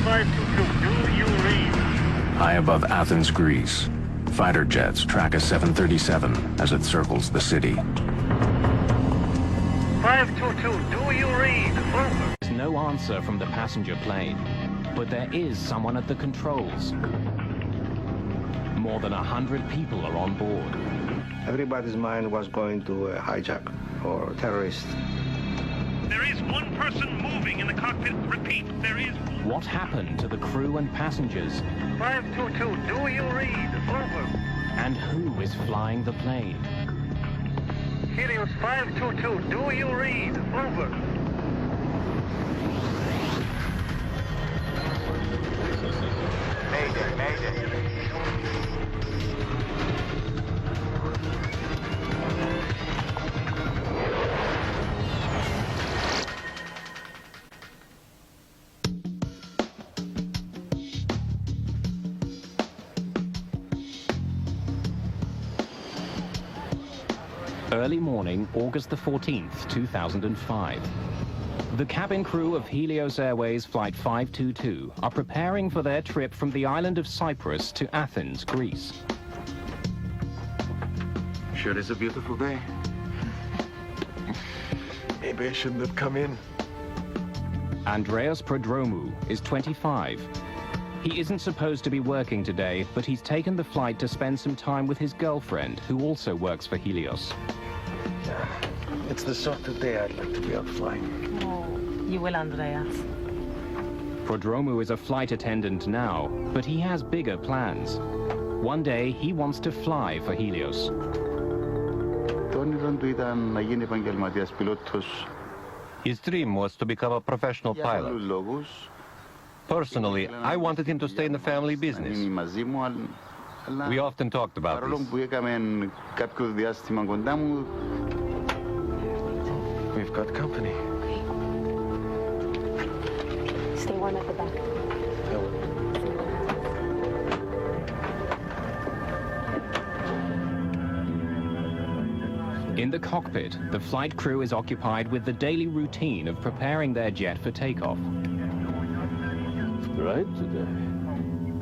522, do you read? High above Athens, Greece, fighter jets track a 737 as it circles the city. 522, do you read? Over. There's no answer from the passenger plane, but there is someone at the controls. More than 100 people are on board. Everybody's mind was going to a hijack or terrorist. There is one person moving in the cockpit. Repeat, there is. What happened to the crew and passengers? 522, do you read? Over. And who is flying the plane? Helios 522, do you read? Over. Mayday, mayday. Early morning, August the 14th, 2005. The cabin crew of Helios Airways Flight 522 are preparing for their trip from the island of Cyprus to Athens, Greece. Sure is a beautiful day. Maybe I shouldn't have come in. Andreas Prodromou is 25. He isn't supposed to be working today, but he's taken the flight to spend some time with his girlfriend, who also works for Helios. It's the sort of day I'd like to be out flying. Oh, you will, Andreas. Prodromou is a flight attendant now, but he has bigger plans. One day, he wants to fly for Helios. His dream was to become a professional pilot. Personally, I wanted him to stay in the family business. We often talked about this. We've got company. Stay warm at the back. In the cockpit, the flight crew is occupied with the daily routine of preparing their jet for takeoff. Right today.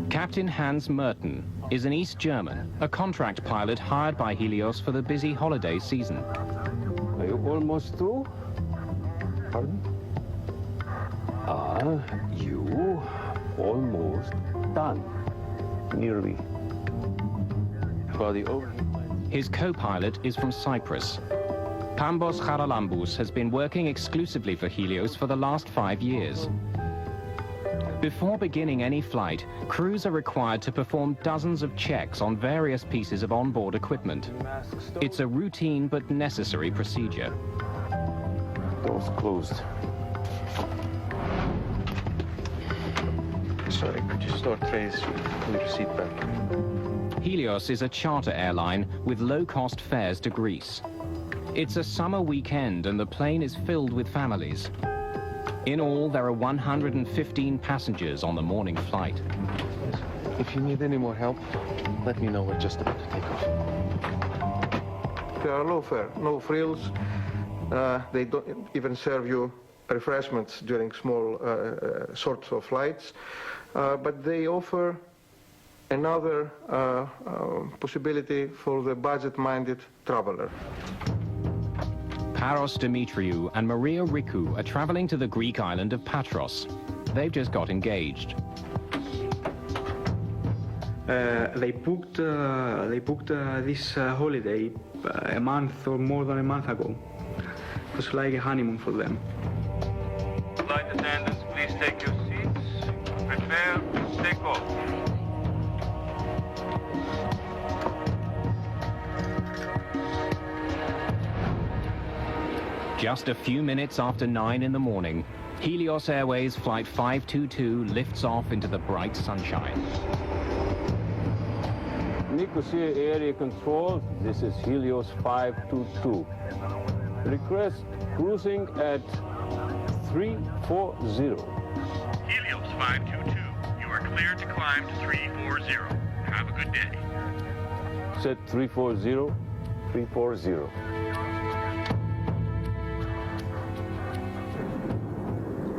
Captain Hans Merten is an East German, a contract pilot hired by Helios for the busy holiday season. Are you almost through? Pardon? You almost done. Nearly. Body over. His co-pilot is from Cyprus. Pambos Charalambous has been working exclusively for Helios for the last 5 years. Before beginning any flight, crews are required to perform dozens of checks on various pieces of onboard equipment. It's a routine but necessary procedure. Doors closed. Sorry, could you store trays with your seat back? Helios is a charter airline with low-cost fares to Greece. It's a summer weekend and the plane is filled with families. In all, there are 115 passengers on the morning flight. If you need any more help, let me know. We're just about to take off. They are low fare, no frills. They don't even serve you refreshments during small sorts of flights. But they offer another possibility for the budget-minded traveler. Paros Dimitriou and Maria Rikou are traveling to the Greek island of Patros. They've just got engaged. They booked this holiday a month or more than a month ago. It was like a honeymoon for them. Flight attendants, please take your seats. Prepare to take off. Just a few minutes after 9 in the morning, Helios Airways Flight 522 lifts off into the bright sunshine. Nicosia Area Control, this is Helios 522. Request cruising at 340. Helios 522, you are cleared to climb to 340. Have a good day. Set 340, 340.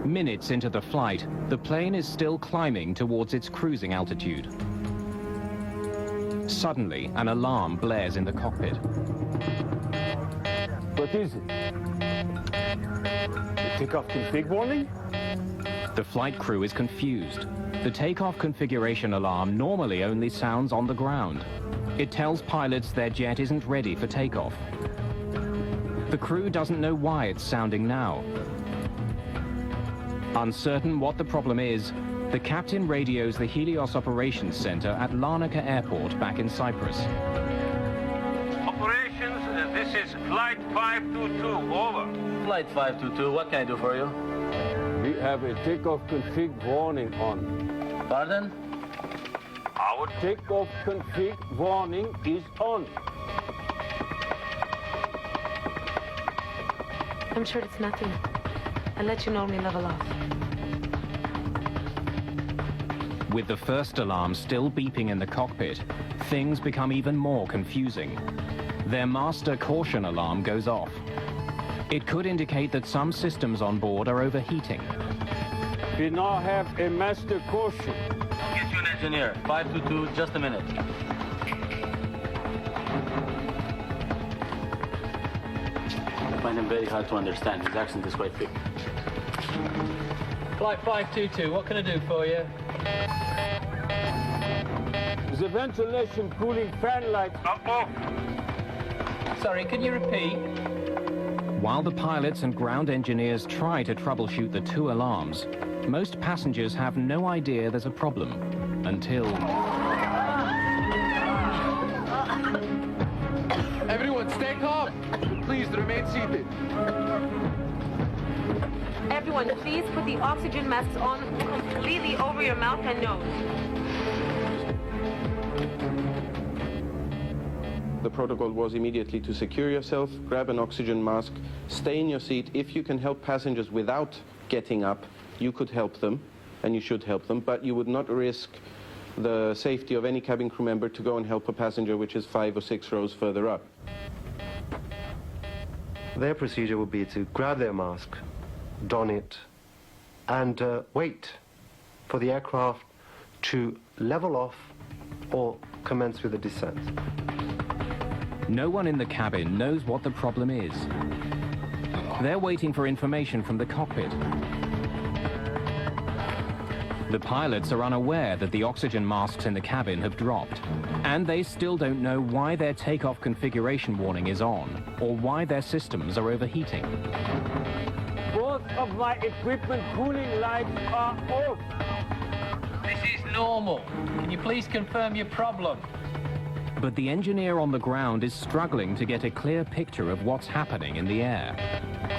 Minutes into the flight, the plane is still climbing towards its cruising altitude. Suddenly, an alarm blares in the cockpit. What is it? The takeoff config warning? The flight crew is confused. The takeoff configuration alarm normally only sounds on the ground. It tells pilots their jet isn't ready for takeoff. The crew doesn't know why it's sounding now. Uncertain what the problem is, the captain radios the Helios Operations Center at Larnaca Airport back in Cyprus. Operations, this is Flight 522, over. Flight 522, what can I do for you? We have a takeoff config warning on. Pardon? Our takeoff config warning is on. I'm sure it's nothing. I'll let you know when we level off. With the first alarm still beeping in the cockpit, things become even more confusing. Their master caution alarm goes off. It could indicate that some systems on board are overheating. We now have a master caution. I'll get you an engineer. 522, just a minute. I find him very hard to understand. His accent is quite thick. Flight 522, what can I do for you? The ventilation cooling fan lights are off. Sorry, can you repeat? While the pilots and ground engineers try to troubleshoot the two alarms, most passengers have no idea there's a problem until... Everyone, stay calm. Please remain seated. Everyone, please put the oxygen masks on completely over your mouth and nose. The protocol was immediately to secure yourself, grab an oxygen mask, stay in your seat. If you can help passengers without getting up, you could help them, and you should help them, but you would not risk the safety of any cabin crew member to go and help a passenger which is 5 or 6 rows further up. Their procedure would be to grab their mask, don it, and wait for the aircraft to level off or commence with a descent. No one in the cabin knows what the problem is. They're waiting for information from the cockpit. The pilots are unaware that the oxygen masks in the cabin have dropped, and they still don't know why their takeoff configuration warning is on, or why their systems are overheating. Both of my equipment cooling lights are off. This is normal. Can you please confirm your problem? But the engineer on the ground is struggling to get a clear picture of what's happening in the air.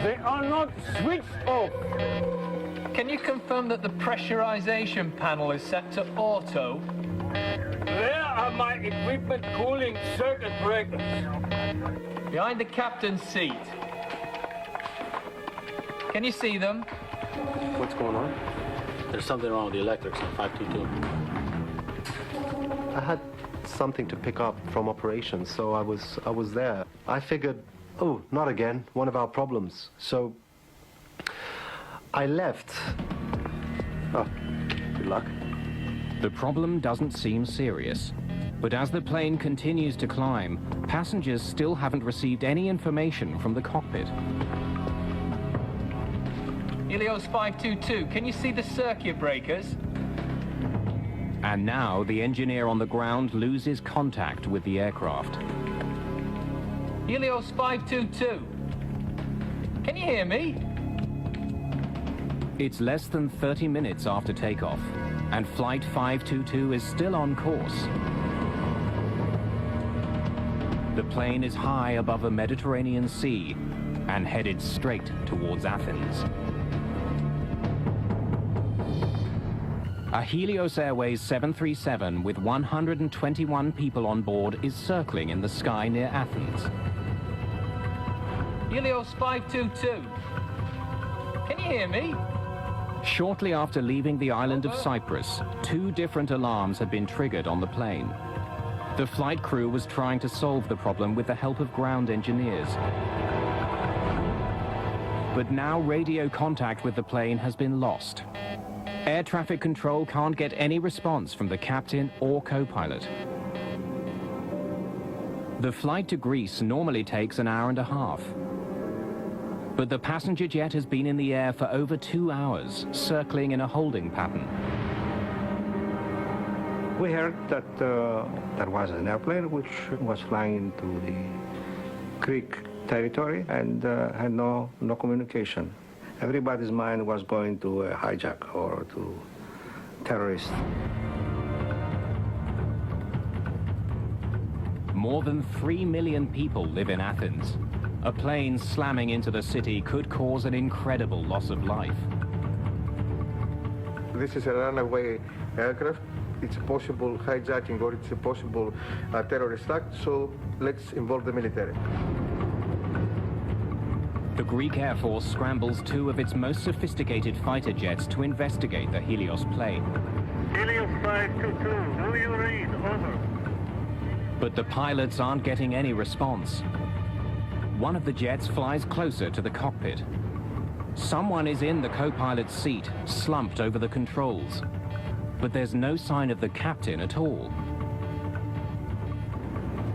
They are not switched off. Can you confirm that the pressurization panel is set to auto? Where are my equipment cooling circuit breakers? Behind the captain's seat. Can you see them? What's going on? There's something wrong with the electrics on 522. I had something to pick up from operations, so I was there. I figured, oh, not again, one of our problems. So I left. Oh, good luck. The problem doesn't seem serious, but as the plane continues to climb, passengers still haven't received any information from the cockpit. Helios 522, can you see the circuit breakers? And now the engineer on the ground loses contact with the aircraft. Helios 522, can you hear me? It's less than 30 minutes after takeoff, and Flight 522 is still on course. The plane is high above the Mediterranean Sea and headed straight towards Athens. A Helios Airways 737 with 121 people on board is circling in the sky near Athens. Helios 522, can you hear me? Shortly after leaving the island of Cyprus, 2 different alarms had been triggered on the plane. The flight crew was trying to solve the problem with the help of ground engineers. But now radio contact with the plane has been lost. Air traffic control can't get any response from the captain or co-pilot. The flight to Greece normally takes an hour and a half. But the passenger jet has been in the air for over 2 hours, circling in a holding pattern. We heard that there was an airplane which was flying into the Greek territory and had no communication. Everybody's mind was going to a hijack or to terrorists. More than 3 million people live in Athens. A plane slamming into the city could cause an incredible loss of life. This is a runaway aircraft. It's a possible hijacking or it's a possible terrorist act, so let's involve the military. The Greek Air Force scrambles 2 of its most sophisticated fighter jets to investigate the Helios plane. Helios 522, do you read? Over. But the pilots aren't getting any response. One of the jets flies closer to the cockpit. Someone is in the co-pilot's seat, slumped over the controls. But there's no sign of the captain at all.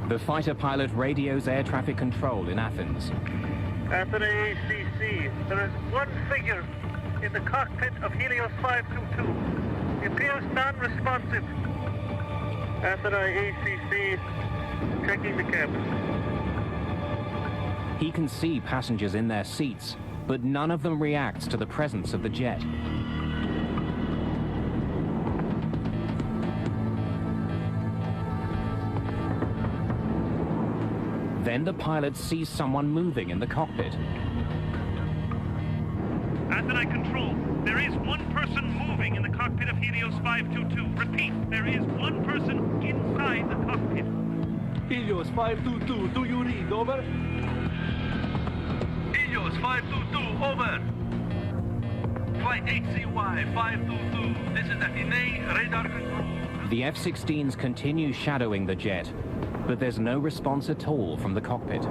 The fighter pilot radios air traffic control in Athens. Athens ACC, there is one figure in the cockpit of Helios 522. He appears non-responsive. Athens ACC, checking the cabin. He can see passengers in their seats, but none of them reacts to the presence of the jet. Then the pilot sees someone moving in the cockpit. Athens control, there is one person moving in the cockpit of Helios 522. Repeat, there is one person inside the cockpit. Helios 522, do you read? Over. Helios 522, over. Flight HCY 522, this is Athene radar control. The F-16s continue shadowing the jet, but there's no response at all from the cockpit.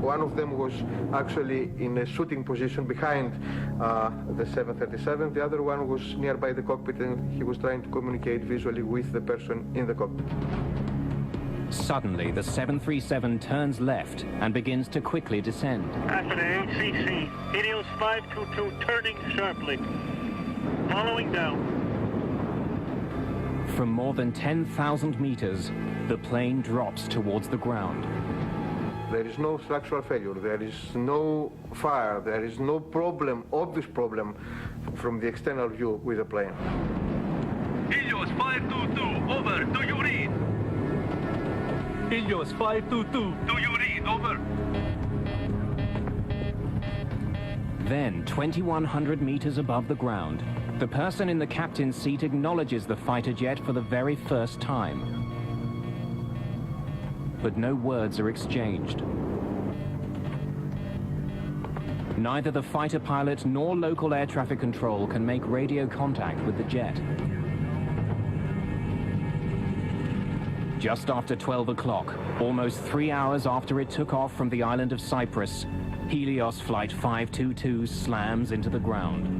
One of them was actually in a shooting position behind the 737. The other one was nearby the cockpit and he was trying to communicate visually with the person in the cockpit. Suddenly, the 737 turns left and begins to quickly descend. Athens ACC, Helios 522 turning sharply, following down. From more than 10,000 meters, the plane drops towards the ground. There is no structural failure, there is no fire, there is no problem, obvious problem from the external view with the plane. Helios 522, over, do you read? Helios 522, do you read? Over. Then, 2,100 meters above the ground, the person in the captain's seat acknowledges the fighter jet for the very first time. But no words are exchanged. Neither the fighter pilot nor local air traffic control can make radio contact with the jet. Just after 12 o'clock, almost 3 hours after it took off from the island of Cyprus, Helios Flight 522 slams into the ground.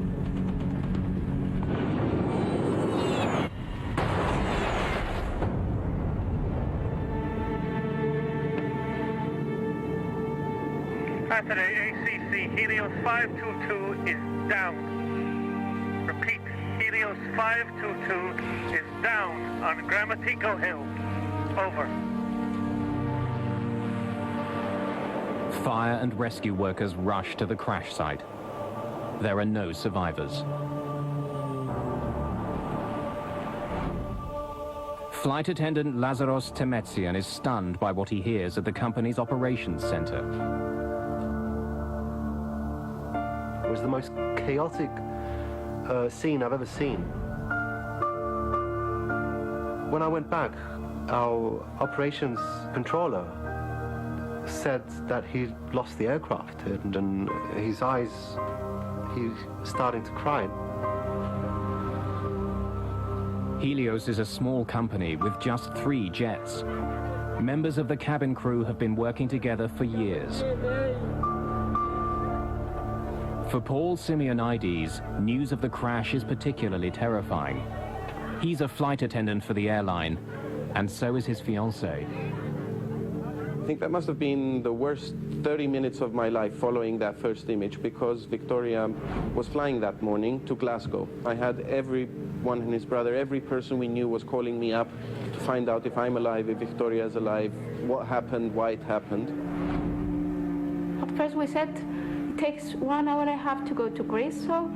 Athens ACC, Helios 522 is down. Repeat, Helios 522 is down on Grammatico Hill. Over. Fire and rescue workers rush to the crash site. There are no survivors. Flight attendant Lazaros Temetsian is stunned by what he hears at the company's operations center. It was the most chaotic scene I've ever seen. When I went back, our operations controller said that he'd lost the aircraft and his eyes, he's starting to cry. Helios is a small company with just 3 jets. Members of the cabin crew have been working together for years. For Paul Simeonides, news of the crash is particularly terrifying. He's a flight attendant for the airline, and so is his fiancée. I think that must have been the worst 30 minutes of my life following that first image, because Victoria was flying that morning to Glasgow. I had everyone and his brother, every person we knew was calling me up to find out if I'm alive, if Victoria's alive, what happened, why it happened. At first we said it takes 1 hour and a half to go to Greece, so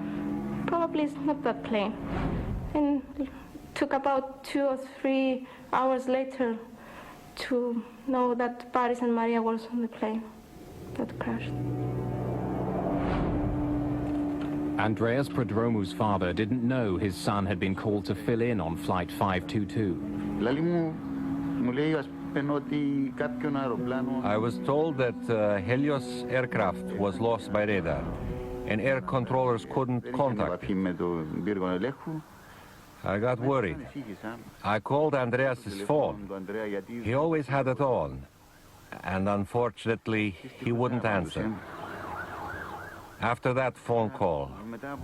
probably it's not that plane. And it took about 2 or 3 hours later to know that Paris and Maria was on the plane that crashed. Andreas Prodromu's father didn't know his son had been called to fill in on Flight 522. I was told that helios aircraft was lost by radar, and air controllers couldn't contact. I got worried. I called Andreas's phone. He always had it on, and unfortunately, he wouldn't answer. After that phone call,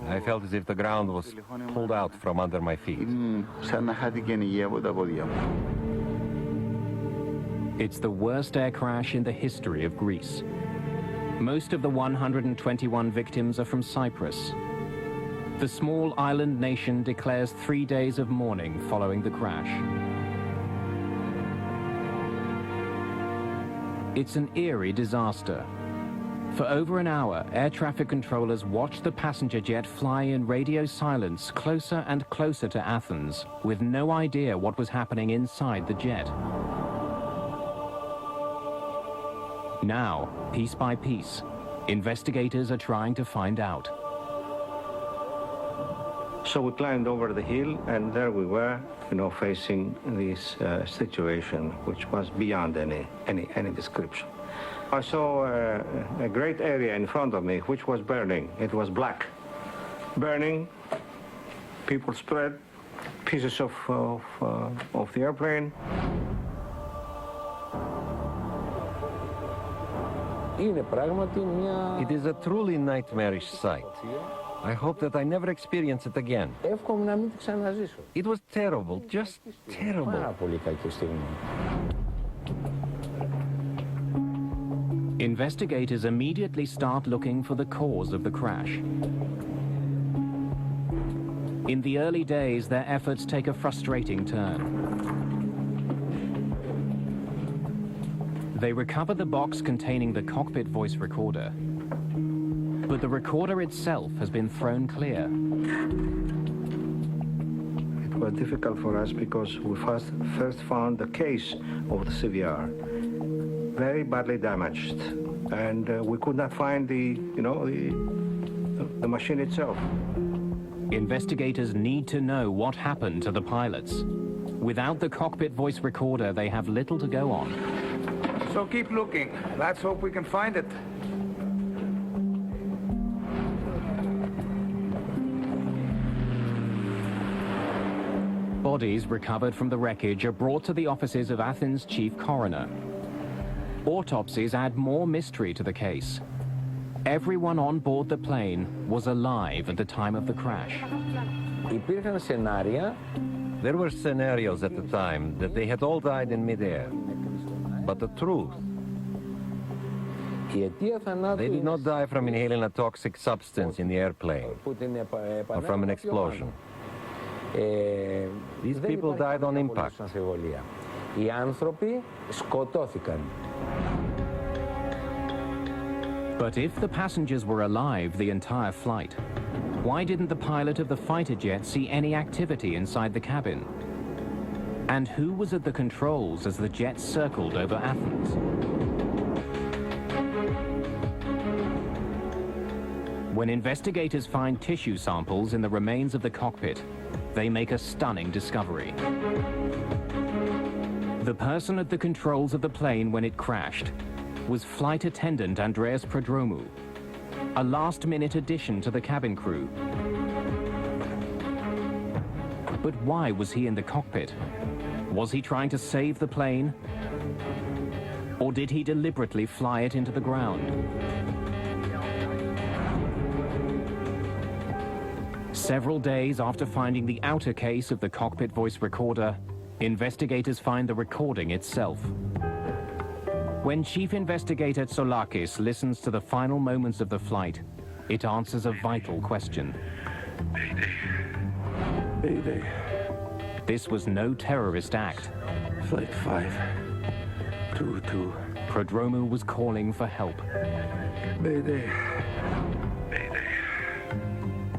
I felt as if the ground was pulled out from under my feet. It's the worst air crash in the history of Greece. Most of the 121 victims are from Cyprus. The small island nation declares 3 days of mourning following the crash. It's an eerie disaster. For over an hour, air traffic controllers watched the passenger jet fly in radio silence closer and closer to Athens, with no idea what was happening inside the jet. Now, piece by piece, investigators are trying to find out. So we climbed over the hill, and there we were, facing this situation, which was beyond any description. I saw a great area in front of me, which was burning. It was black. Burning, people spread, pieces of the airplane. It is a truly nightmarish sight. I hope that I never experience it again. It was terrible, just terrible. Investigators immediately start looking for the cause of the crash. In the early days, their efforts take a frustrating turn. They recover the box containing the cockpit voice recorder, but the recorder itself has been thrown clear. It was difficult for us because we first found the case of the CVR very badly damaged, and we could not find the machine itself. Investigators need to know what happened to the pilots. Without the cockpit voice recorder, they have little to go on. So keep looking. Let's hope we can find it. Bodies recovered from the wreckage are brought to the offices of Athens' chief coroner. Autopsies add more mystery to the case. Everyone on board the plane was alive at the time of the crash. There were scenarios at the time that they had all died in midair. But the truth, they did not die from inhaling a toxic substance in the airplane or from an explosion. These people died on impact. But if the passengers were alive the entire flight, why didn't the pilot of the fighter jet see any activity inside the cabin? And who was at the controls as the jet circled over Athens? When investigators find tissue samples in the remains of the cockpit, they make a stunning discovery. The person at the controls of the plane when it crashed was flight attendant Andreas Prodromu, a last-minute addition to the cabin crew. But why was he in the cockpit? Was he trying to save the plane? Or did he deliberately fly it into the ground? Several days after finding the outer case of the cockpit voice recorder, investigators find the recording itself. When Chief Investigator Tsoulakis listens to the final moments of the flight, it answers a vital question. Mayday. This was no terrorist act. Flight 522. Prodromou was calling for help. Mayday.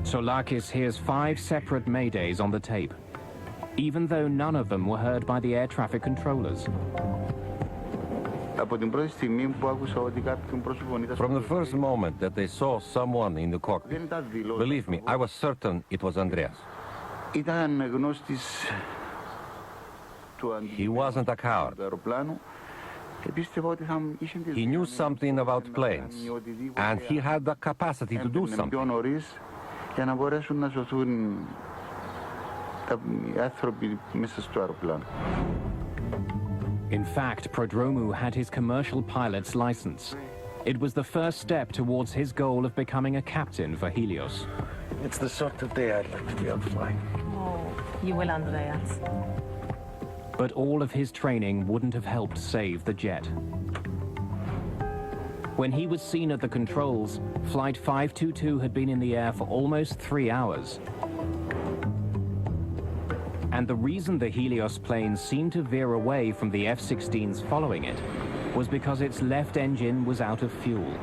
Tsoulakis hears 5 separate maydays on the tape, even though none of them were heard by the air traffic controllers. From the first moment that they saw someone in the cockpit, believe me, I was certain it was Andreas. He wasn't a coward. He knew something about planes, and he had the capacity to do something. In fact, Prodromou had his commercial pilot's license. It was the first step towards his goal of becoming a captain for Helios. It's the sort of day I'd like to be out flying. Oh, you will, Andreas. But all of his training wouldn't have helped save the jet. When he was seen at the controls, Flight 522 had been in the air for almost 3 hours. And the reason the Helios plane seemed to veer away from the F-16s following it was because its left engine was out of fuel.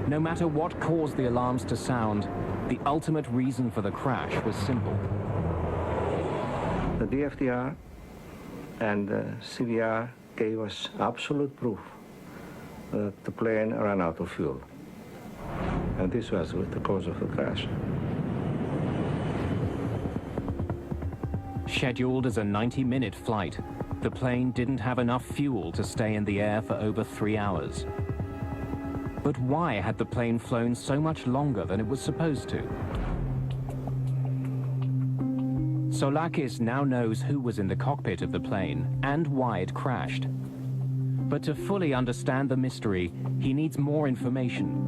No matter what caused the alarms to sound, the ultimate reason for the crash was simple. The DFDR and the CDR gave us absolute proof that the plane ran out of fuel. And this was the cause of the crash. Scheduled as a 90-minute flight, the plane didn't have enough fuel to stay in the air for over 3 hours. But why had the plane flown so much longer than it was supposed to? Tsoulakis now knows who was in the cockpit of the plane and why it crashed. But to fully understand the mystery, he needs more information.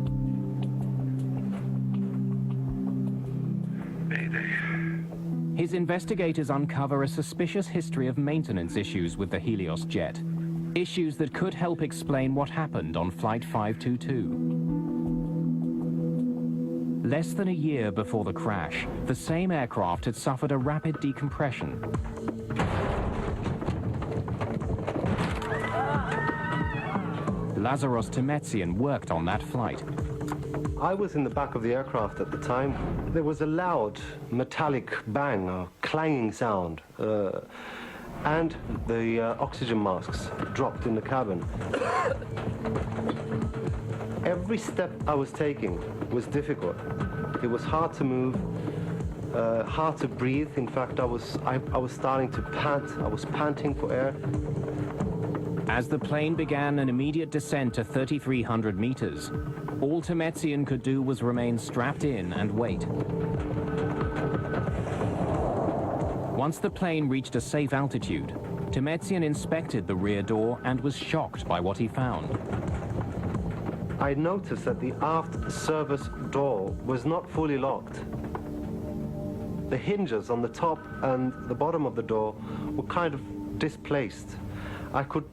His investigators uncover a suspicious history of maintenance issues with the Helios jet. Issues that could help explain what happened on Flight 522. Less than a year before the crash, the same aircraft had suffered a rapid decompression. Lazaros Temetsian worked on that flight. I was in the back of the aircraft at the time. There was a loud metallic bang, or clanging sound, and the oxygen masks dropped in the cabin. Every step I was taking was difficult. It was hard to move, hard to breathe. In fact, I was starting to pant. I was panting for air. As the plane began an immediate descent to 3,300 meters, all Temetsian could do was remain strapped in and wait. Once the plane reached a safe altitude, Temetsian inspected the rear door and was shocked by what he found. I noticed that the aft service door was not fully locked. The hinges on the top and the bottom of the door were kind of displaced. I could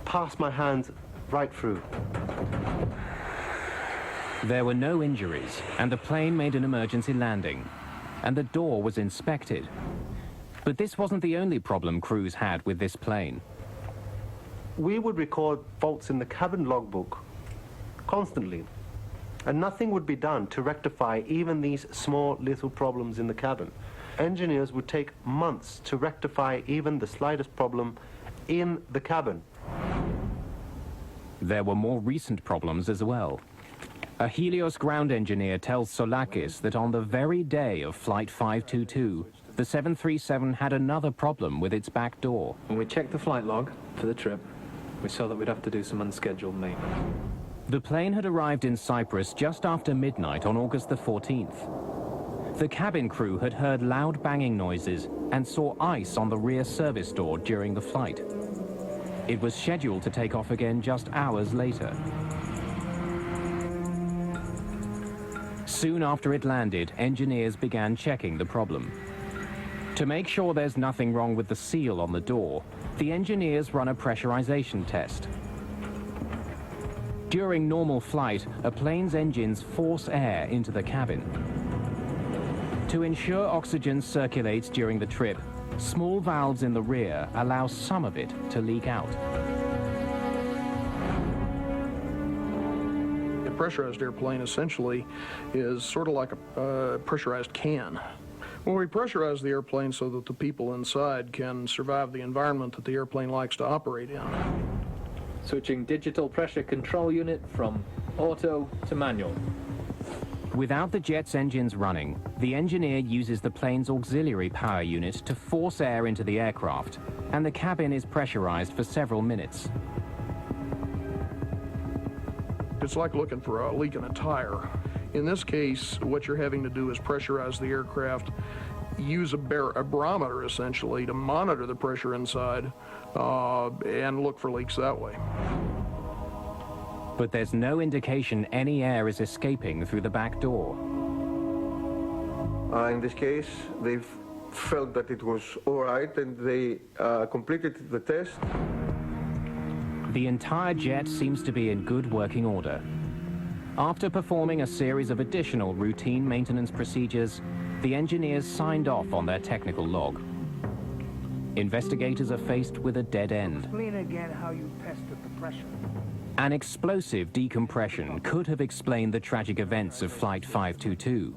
pass my hand right through. There were no injuries, and the plane made an emergency landing, and the door was inspected. But this wasn't the only problem crews had with this plane. We would record faults in the cabin logbook constantly, and nothing would be done to rectify even these small little problems in the cabin. Engineers would take months to rectify even the slightest problem in the cabin. There were more recent problems as well. A Helios ground engineer tells Tsoulakis that on the very day of Flight 522, the 737 had another problem with its back door. When we checked the flight log for the trip, we saw that we'd have to do some unscheduled maintenance. The plane had arrived in Cyprus just after midnight on August the 14th. The cabin crew had heard loud banging noises and saw ice on the rear service door during the flight. It was scheduled to take off again just hours later. Soon after it landed, engineers began checking the problem. To make sure there's nothing wrong with the seal on the door, the engineers run a pressurization test. During normal flight, a plane's engines force air into the cabin. To ensure oxygen circulates during the trip, small valves in the rear allow some of it to leak out. A pressurized airplane essentially is sort of like a pressurized can. When we pressurize the airplane so that the people inside can survive the environment that the airplane likes to operate in. Switching digital pressure control unit from auto to manual. Without the jet's engines running, the engineer uses the plane's auxiliary power unit to force air into the aircraft, and the cabin is pressurized for several minutes. It's like looking for a leak in a tire. In this case, what you're having to do is pressurize the aircraft, use a barometer essentially to monitor the pressure inside, and look for leaks that way. But there's no indication any air is escaping through the back door. In this case, they felt that it was all right, and they completed the test. The entire jet seems to be in good working order. After performing a series of additional routine maintenance procedures, the engineers signed off on their technical log. Investigators are faced with a dead end. Explain again how you tested the pressure. An explosive decompression could have explained the tragic events of Flight 522.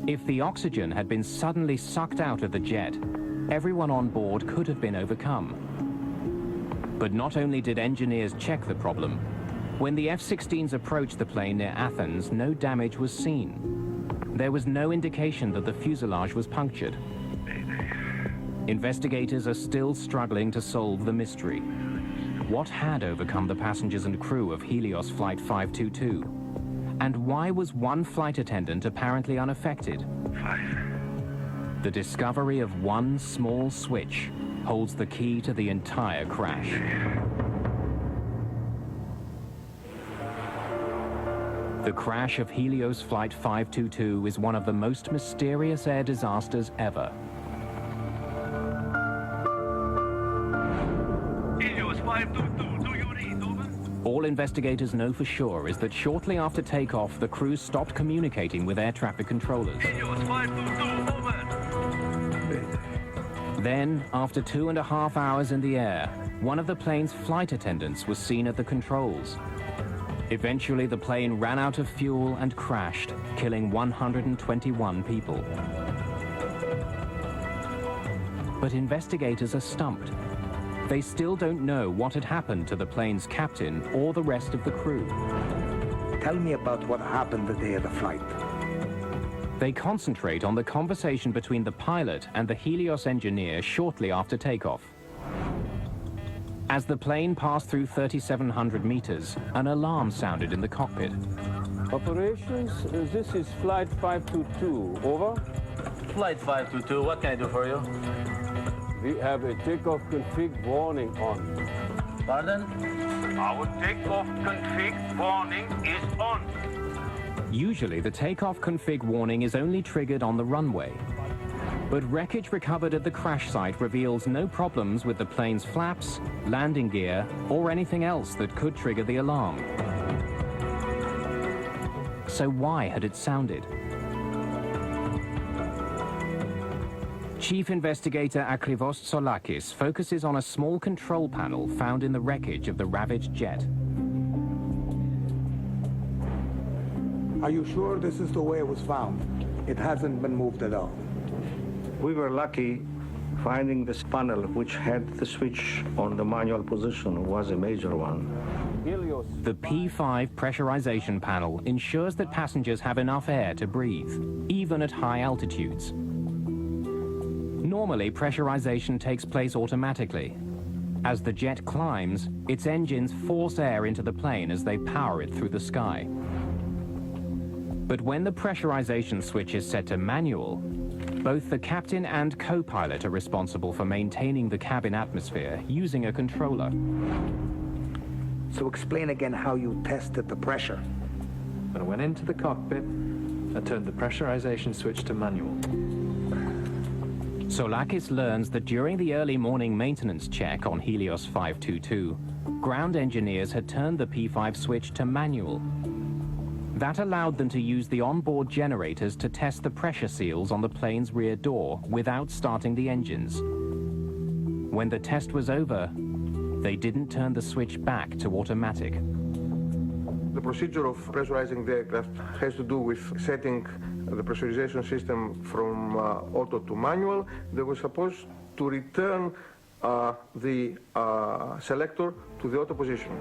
If the oxygen had been suddenly sucked out of the jet, everyone on board could have been overcome. But not only did engineers check the problem, when the F-16s approached the plane near Athens, no damage was seen. There was no indication that the fuselage was punctured. Investigators are still struggling to solve the mystery. What had overcome the passengers and crew of Helios Flight 522? And why was one flight attendant apparently unaffected? The discovery of one small switch holds the key to the entire crash. The crash of Helios Flight 522 is one of the most mysterious air disasters ever. Helios 522, do you read, over? All investigators know for sure is that shortly after takeoff, the crew stopped communicating with air traffic controllers. Helios 522, over. Then, after 2.5 hours in the air, one of the plane's flight attendants was seen at the controls. Eventually, the plane ran out of fuel and crashed, killing 121 people. But investigators are stumped. They still don't know what had happened to the plane's captain or the rest of the crew. Tell me about what happened the day of the flight. They concentrate on the conversation between the pilot and the Helios engineer shortly after takeoff. As the plane passed through 3,700 meters, an alarm sounded in the cockpit. Operations, this is Flight 522, over. Flight 522, what can I do for you? We have a takeoff config warning on. Pardon? Our takeoff config warning is on. Usually, the takeoff config warning is only triggered on the runway. But wreckage recovered at the crash site reveals no problems with the plane's flaps, landing gear, or anything else that could trigger the alarm. So why had it sounded? Chief Investigator Akrivos Tsolakis focuses on a small control panel found in the wreckage of the ravaged jet. Are you sure this is the way it was found? It hasn't been moved at all. We were lucky finding this panel which had the switch on the manual position was a major one. The P5 pressurization panel ensures that passengers have enough air to breathe, even at high altitudes. Normally, pressurization takes place automatically. As the jet climbs, its engines force air into the plane as they power it through the sky. But when the pressurization switch is set to manual, both the captain and co-pilot are responsible for maintaining the cabin atmosphere using a controller. So explain again how you tested the pressure. When I went into the cockpit, and turned the pressurization switch to manual. Soulakis learns that during the early morning maintenance check on Helios 522, ground engineers had turned the P5 switch to manual. That allowed them to use the onboard generators to test the pressure seals on the plane's rear door without starting the engines. When the test was over, they didn't turn the switch back to automatic. The procedure of pressurizing the aircraft has to do with setting the pressurization system from auto to manual. They were supposed to return the selector to the auto position.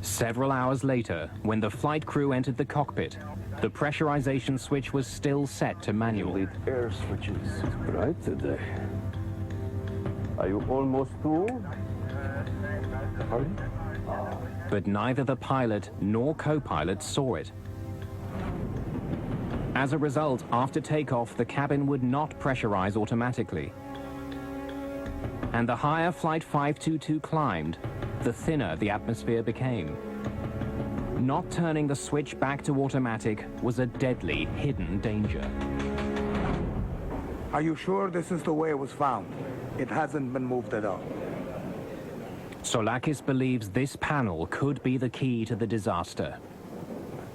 Several hours later, when the flight crew entered the cockpit, the pressurization switch was still set to manual. The air switches bright today. Are you almost through? Pardon? But neither the pilot nor co-pilot saw it. As a result, after takeoff, the cabin would not pressurize automatically. And the higher Flight 522 climbed, the thinner the atmosphere became. Not turning the switch back to automatic was a deadly hidden danger. Are you sure this is the way it was found? It hasn't been moved at all. Soulakis believes this panel could be the key to the disaster.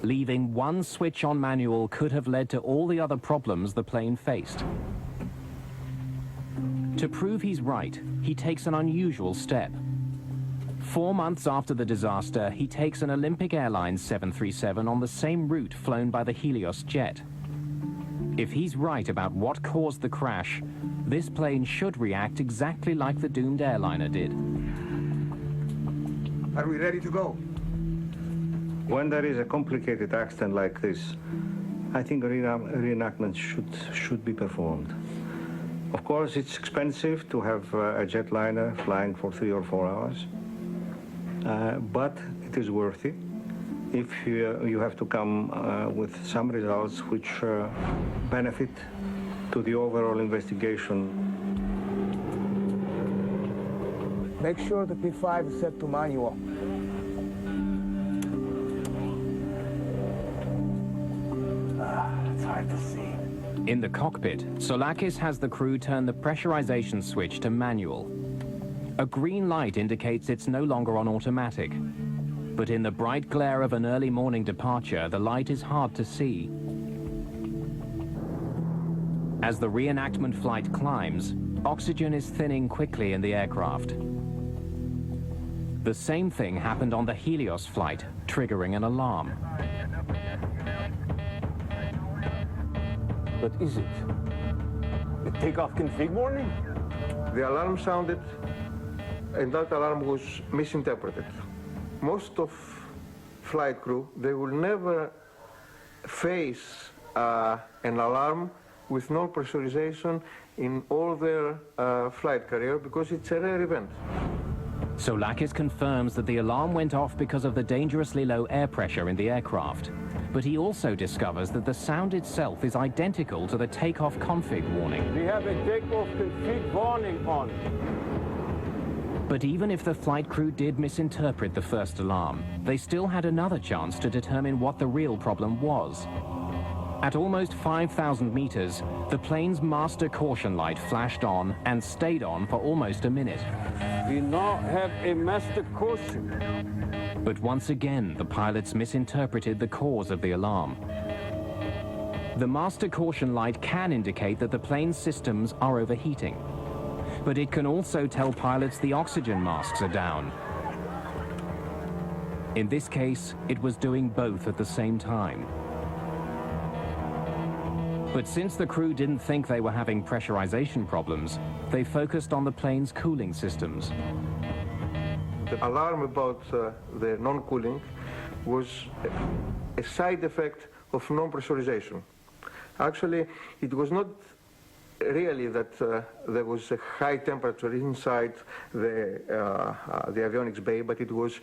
Leaving one switch on manual could have led to all the other problems the plane faced. To prove he's right, he takes an unusual step. 4 months after the disaster, he takes an Olympic Airlines 737 on the same route flown by the Helios jet. If he's right about what caused the crash, this plane should react exactly like the doomed airliner did. Are we ready to go? When there is a complicated accident like this, I think a reenactment should be performed. Of course, it's expensive to have a jetliner flying for 3 or 4 hours, but it is worth it if you have to come with some results which benefit to the overall investigation. Make sure the P5 is set to manual. It's hard to see. In the cockpit, Soulakis has the crew turn the pressurization switch to manual. A green light indicates it's no longer on automatic. But in the bright glare of an early morning departure, the light is hard to see. As the reenactment flight climbs, oxygen is thinning quickly in the aircraft. The same thing happened on the Helios flight, triggering an alarm. What is it? The takeoff config warning? The alarm sounded, and that alarm was misinterpreted. Most of flight crew, they will never face an alarm with no pressurization in all their flight career because it's a rare event. Soulakis confirms that the alarm went off because of the dangerously low air pressure in the aircraft. But he also discovers that the sound itself is identical to the takeoff config warning. We have a takeoff config warning on. But even if the flight crew did misinterpret the first alarm, they still had another chance to determine what the real problem was. At almost 5,000 meters, the plane's master caution light flashed on and stayed on for almost a minute. We now have a master caution. But once again, the pilots misinterpreted the cause of the alarm. The master caution light can indicate that the plane's systems are overheating. But it can also tell pilots the oxygen masks are down. In this case, it was doing both at the same time. But since the crew didn't think they were having pressurization problems, they focused on the plane's cooling systems. The alarm about the non-cooling was a side effect of non-pressurization. Actually, it was not really that there was a high temperature inside the avionics bay, but it was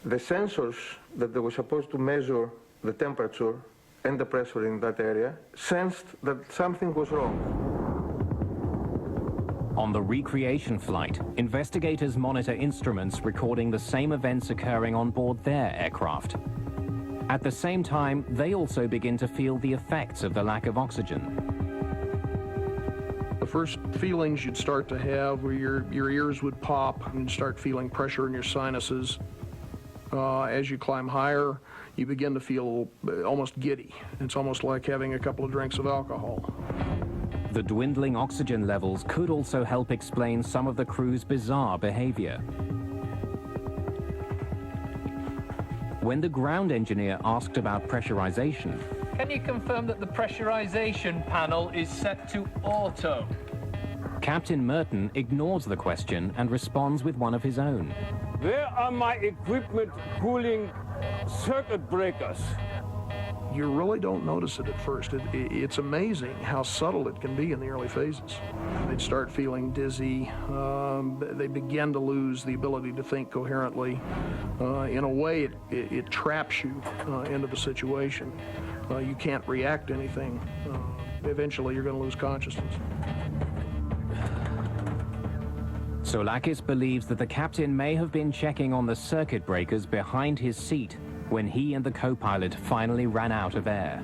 the sensors that they were supposed to measure the temperature and the pressure in that area sensed that something was wrong. On the recreation flight, investigators monitor instruments recording the same events occurring on board their aircraft. At the same time, they also begin to feel the effects of the lack of oxygen. The first feelings you'd start to have were your ears would pop and you'd start feeling pressure in your sinuses. As you climb higher, you begin to feel almost giddy. It's almost like having a couple of drinks of alcohol. The dwindling oxygen levels could also help explain some of the crew's bizarre behavior. When the ground engineer asked about pressurization, Can you confirm that the pressurization panel is set to auto? Captain Merton ignores the question and responds with one of his own. Where are my equipment cooling circuit breakers? You really don't notice it at first. It's amazing how subtle it can be in the early phases. They'd start feeling dizzy. They begin to lose the ability to think coherently. In a way, it traps you into the situation. You can't react to anything. Eventually, you're going to lose consciousness. Soulakis believes that the captain may have been checking on the circuit breakers behind his seat when he and the co-pilot finally ran out of air.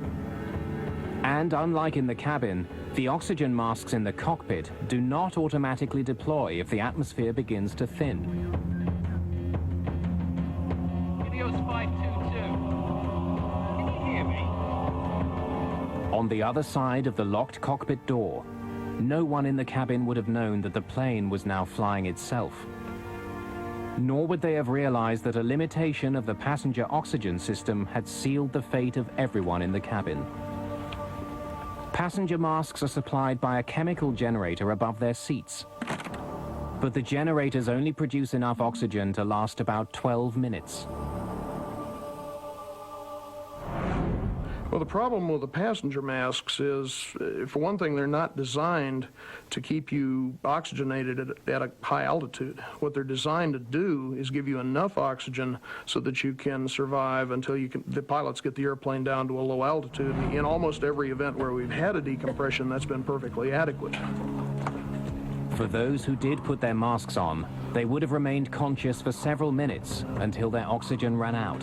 And unlike in the cabin, the oxygen masks in the cockpit do not automatically deploy if the atmosphere begins to thin. Helios 522. Can you hear me? On the other side of the locked cockpit door, no one in the cabin would have known that the plane was now flying itself. Nor would they have realized that a limitation of the passenger oxygen system had sealed the fate of everyone in the cabin. Passenger masks are supplied by a chemical generator above their seats. But the generators only produce enough oxygen to last about 12 minutes. Well, the problem with the passenger masks is, for one thing, they're not designed to keep you oxygenated at a high altitude. What they're designed to do is give you enough oxygen so that you can survive until the pilots get the airplane down to a low altitude. In almost every event where we've had a decompression, that's been perfectly adequate. For those who did put their masks on, they would have remained conscious for several minutes until their oxygen ran out.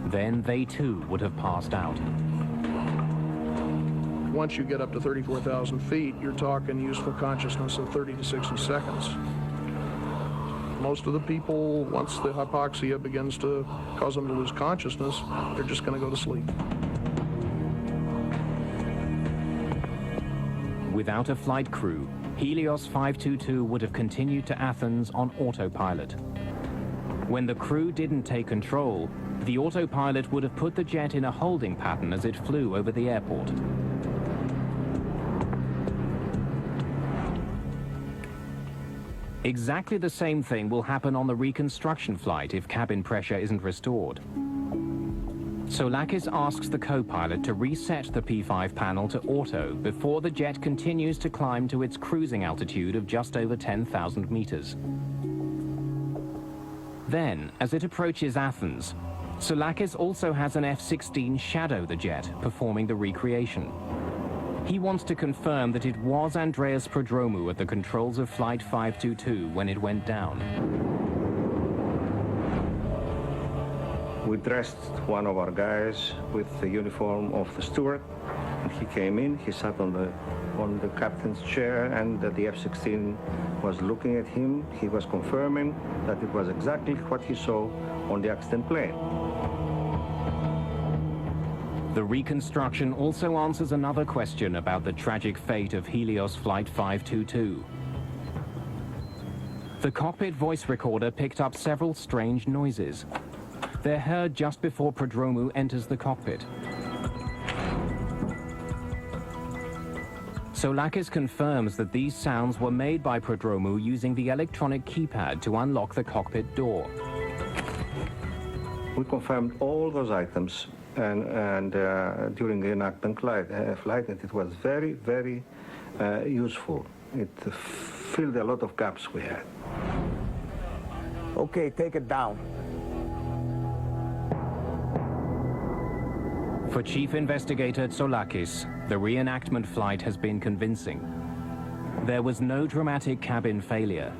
Then they too would have passed out. Once you get up to 34,000 feet, you're talking useful consciousness of 30 to 60 seconds. Most of the people, once the hypoxia begins to cause them to lose consciousness, they're just going to go to sleep. Without a flight crew, Helios 522 would have continued to Athens on autopilot. When the crew didn't take control, the autopilot would have put the jet in a holding pattern as it flew over the airport. Exactly the same thing will happen on the reconstruction flight if cabin pressure isn't restored. Soulakis asks the co-pilot to reset the P5 panel to auto before the jet continues to climb to its cruising altitude of just over 10,000 meters. Then, as it approaches Athens, Soulakis also has an F-16 shadow the jet, performing the recreation. He wants to confirm that it was Andreas Prodromou at the controls of Flight 522 when it went down. We dressed one of our guys with the uniform of the steward. He came in, he sat on the captain's chair, and the F-16 was looking at him. He was confirming that it was exactly what he saw on the accident plane. The reconstruction also answers another question about the tragic fate of Helios Flight 522. The cockpit voice recorder picked up several strange noises. They're heard just before Prodromou enters the cockpit. Soulakis confirms that these sounds were made by Prodromou using the electronic keypad to unlock the cockpit door. We confirmed all those items and during the enactment flight, and it was very, very useful. It filled a lot of gaps we had. Okay, take it down. For Chief Investigator Soulakis, the reenactment flight has been convincing. There was no dramatic cabin failure.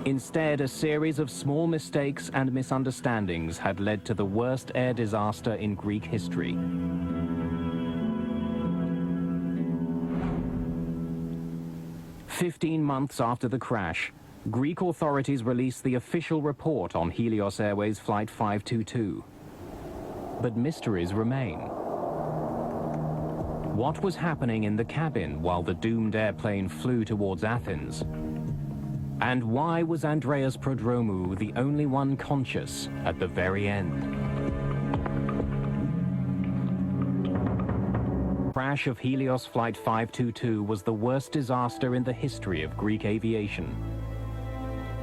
Instead, a series of small mistakes and misunderstandings had led to the worst air disaster in Greek history. "15 months after the crash, Greek authorities released the official report on Helios Airways Flight 522. But mysteries remain. What was happening in the cabin while the doomed airplane flew towards Athens? And why was Andreas Prodromou the only one conscious at the very end? The crash of Helios Flight 522 was the worst disaster in the history of Greek aviation.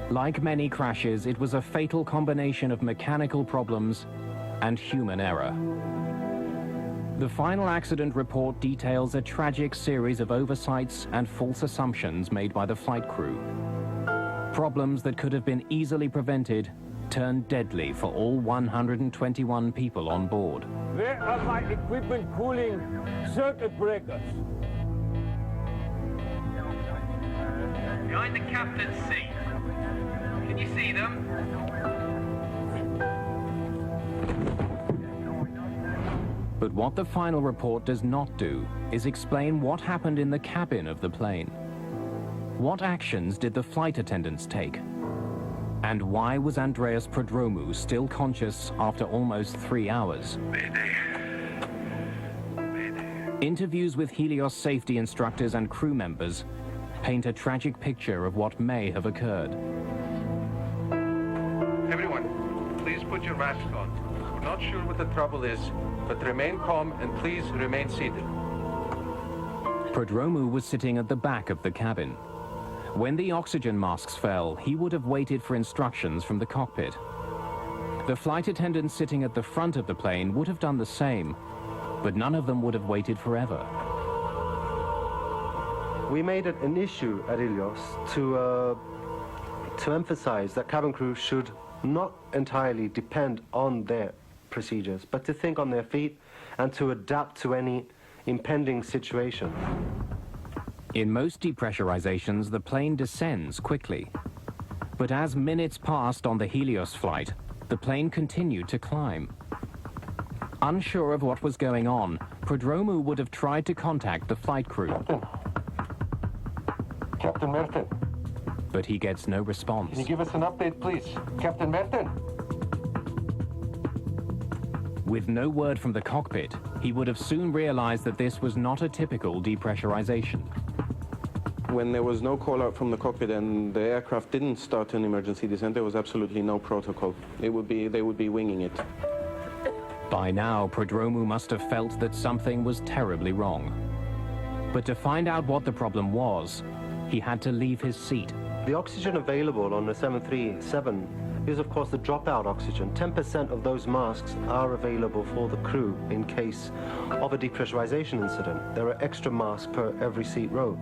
Like many crashes, it was a fatal combination of mechanical problems and human error. The final accident report details a tragic series of oversights and false assumptions made by the flight crew. Problems that could have been easily prevented turned deadly for all 121 people on board. Where are my equipment cooling circuit breakers? Behind the captain's seat. Can you see them? But what the final report does not do is explain what happened in the cabin of the plane. What actions did the flight attendants take? And why was Andreas Prodromou still conscious after almost 3 hours? Interviews with Helios safety instructors and crew members paint a tragic picture of what may have occurred. Everyone, please put your masks on. We're not sure what the trouble is, but remain calm and please remain seated. Prodromou was sitting at the back of the cabin. When the oxygen masks fell, he would have waited for instructions from the cockpit. The flight attendants sitting at the front of the plane would have done the same, but none of them would have waited forever. We made it an issue at Helios to emphasize that cabin crew should not entirely depend on their procedures, but to think on their feet and to adapt to any impending situation. In most depressurizations, the plane descends quickly. But as minutes passed on the Helios flight, the plane continued to climb. Unsure of what was going on, Prodromou would have tried to contact the flight crew. Captain Merton. But he gets no response. Can you give us an update, please? Captain Merton. With no word from the cockpit, he would have soon realized that this was not a typical depressurization. When there was no call out from the cockpit and the aircraft didn't start an emergency descent, there was absolutely no protocol. They would be winging it. By now, Prodromou must have felt that something was terribly wrong. But to find out what the problem was, he had to leave his seat. The oxygen available on the 737 is, of course, the dropout oxygen. 10% of those masks are available for the crew in case of a depressurization incident. There are extra masks per every seat row.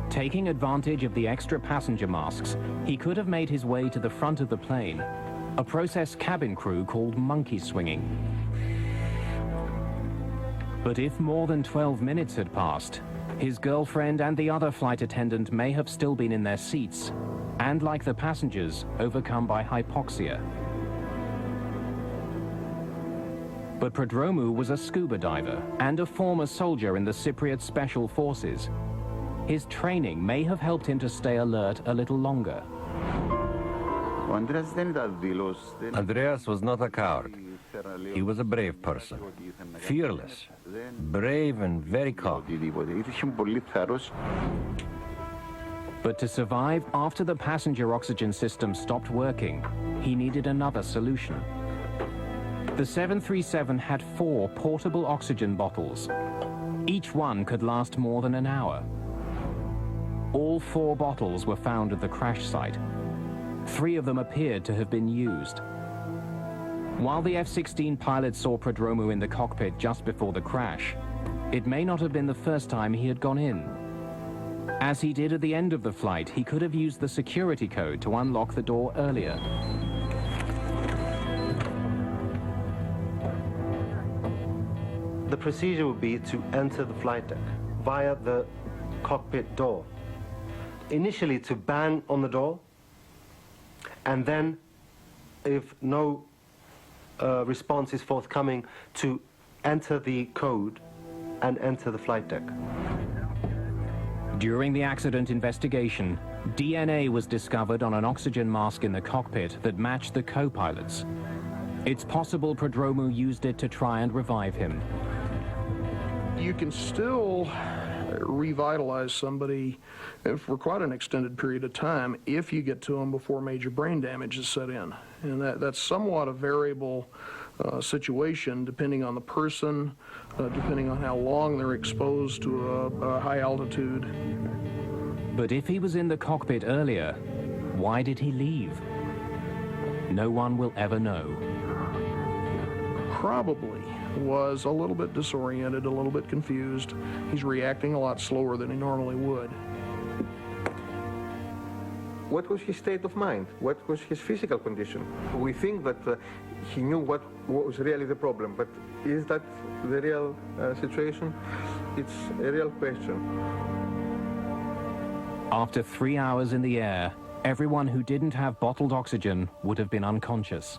Taking advantage of the extra passenger masks, he could have made his way to the front of the plane, a process cabin crew called monkey swinging. But if more than 12 minutes had passed, his girlfriend and the other flight attendant may have still been in their seats, and like the passengers, overcome by hypoxia. But Prodromou was a scuba diver and a former soldier in the Cypriot Special Forces. His training may have helped him to stay alert a little longer. Andreas was not a coward. He was a brave person. Fearless, brave and very calm. But to survive after the passenger oxygen system stopped working, he needed another solution. The 737 had 4 portable oxygen bottles. Each one could last more than an hour. All 4 bottles were found at the crash site. 3 of them appeared to have been used. While the F-16 pilot saw Prodromou in the cockpit just before the crash, it may not have been the first time he had gone in. As he did at the end of the flight, he could have used the security code to unlock the door earlier. The procedure would be to enter the flight deck via the cockpit door. Initially to bang on the door, and then, if no response is forthcoming, to enter the code and enter the flight deck. During the accident investigation, DNA was discovered on an oxygen mask in the cockpit that matched the co-pilot's. It's possible Prodromou used it to try and revive him. You can still revitalize somebody for quite an extended period of time if you get to them before major brain damage is set in. And that's somewhat a variable situation depending on the person, depending on how long they're exposed to a high altitude. But if he was in the cockpit earlier, why did he leave? No one will ever know. Probably was a little bit disoriented, a little bit confused. He's reacting a lot slower than he normally would. What was his state of mind? What was his physical condition? We think that he knew what was really the problem, but is that the real situation? It's a real question. After 3 hours in the air, everyone who didn't have bottled oxygen would have been unconscious.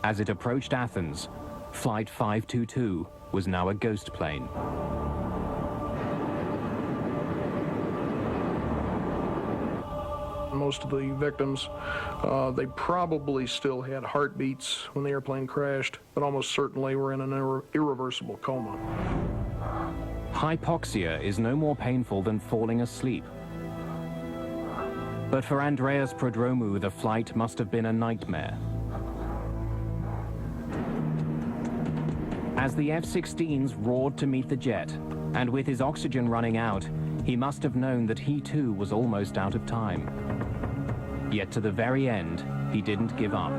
As it approached Athens, Flight 522 was now a ghost plane. Most of the victims, they probably still had heartbeats when the airplane crashed, but almost certainly were in an irreversible coma. Hypoxia is no more painful than falling asleep. But for Andreas Prodromou, the flight must have been a nightmare. As the F-16s roared to meet the jet, and with his oxygen running out, he must have known that he too was almost out of time. Yet to the very end, he didn't give up.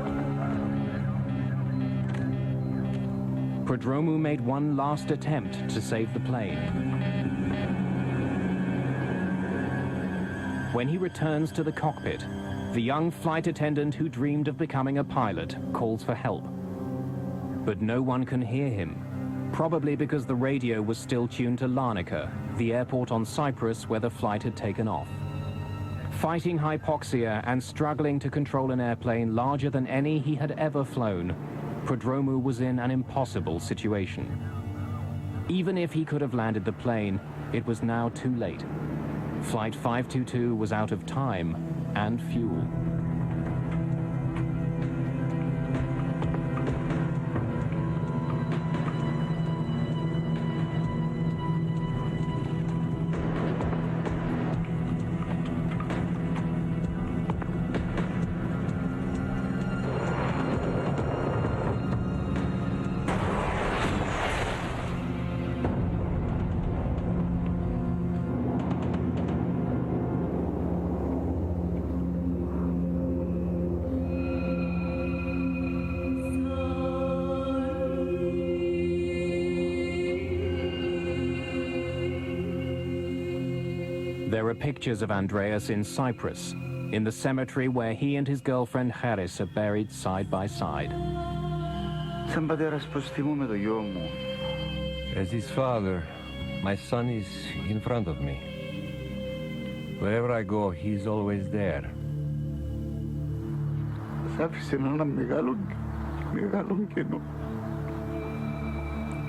Prodromou made one last attempt to save the plane. When he returns to the cockpit, the young flight attendant who dreamed of becoming a pilot calls for help. But no one can hear him, probably because the radio was still tuned to Larnaca, the airport on Cyprus where the flight had taken off. Fighting hypoxia and struggling to control an airplane larger than any he had ever flown, Prodromou was in an impossible situation. Even if he could have landed the plane, it was now too late. Flight 522 was out of time and fuel. There are pictures of Andreas in Cyprus, in the cemetery where he and his girlfriend Charis are buried side by side. As his father, my son is in front of me. Wherever I go, he's always there.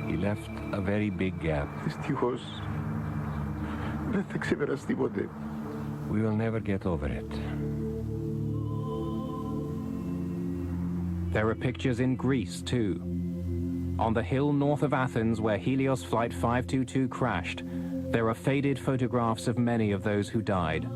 He left a very big gap. We will never get over it. There are pictures in Greece, too. On the hill north of Athens, where Helios Flight 522 crashed, there are faded photographs of many of those who died.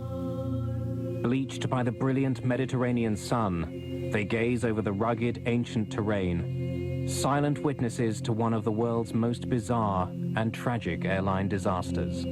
Bleached by the brilliant Mediterranean sun, they gaze over the rugged, ancient terrain, silent witnesses to one of the world's most bizarre and tragic airline disasters.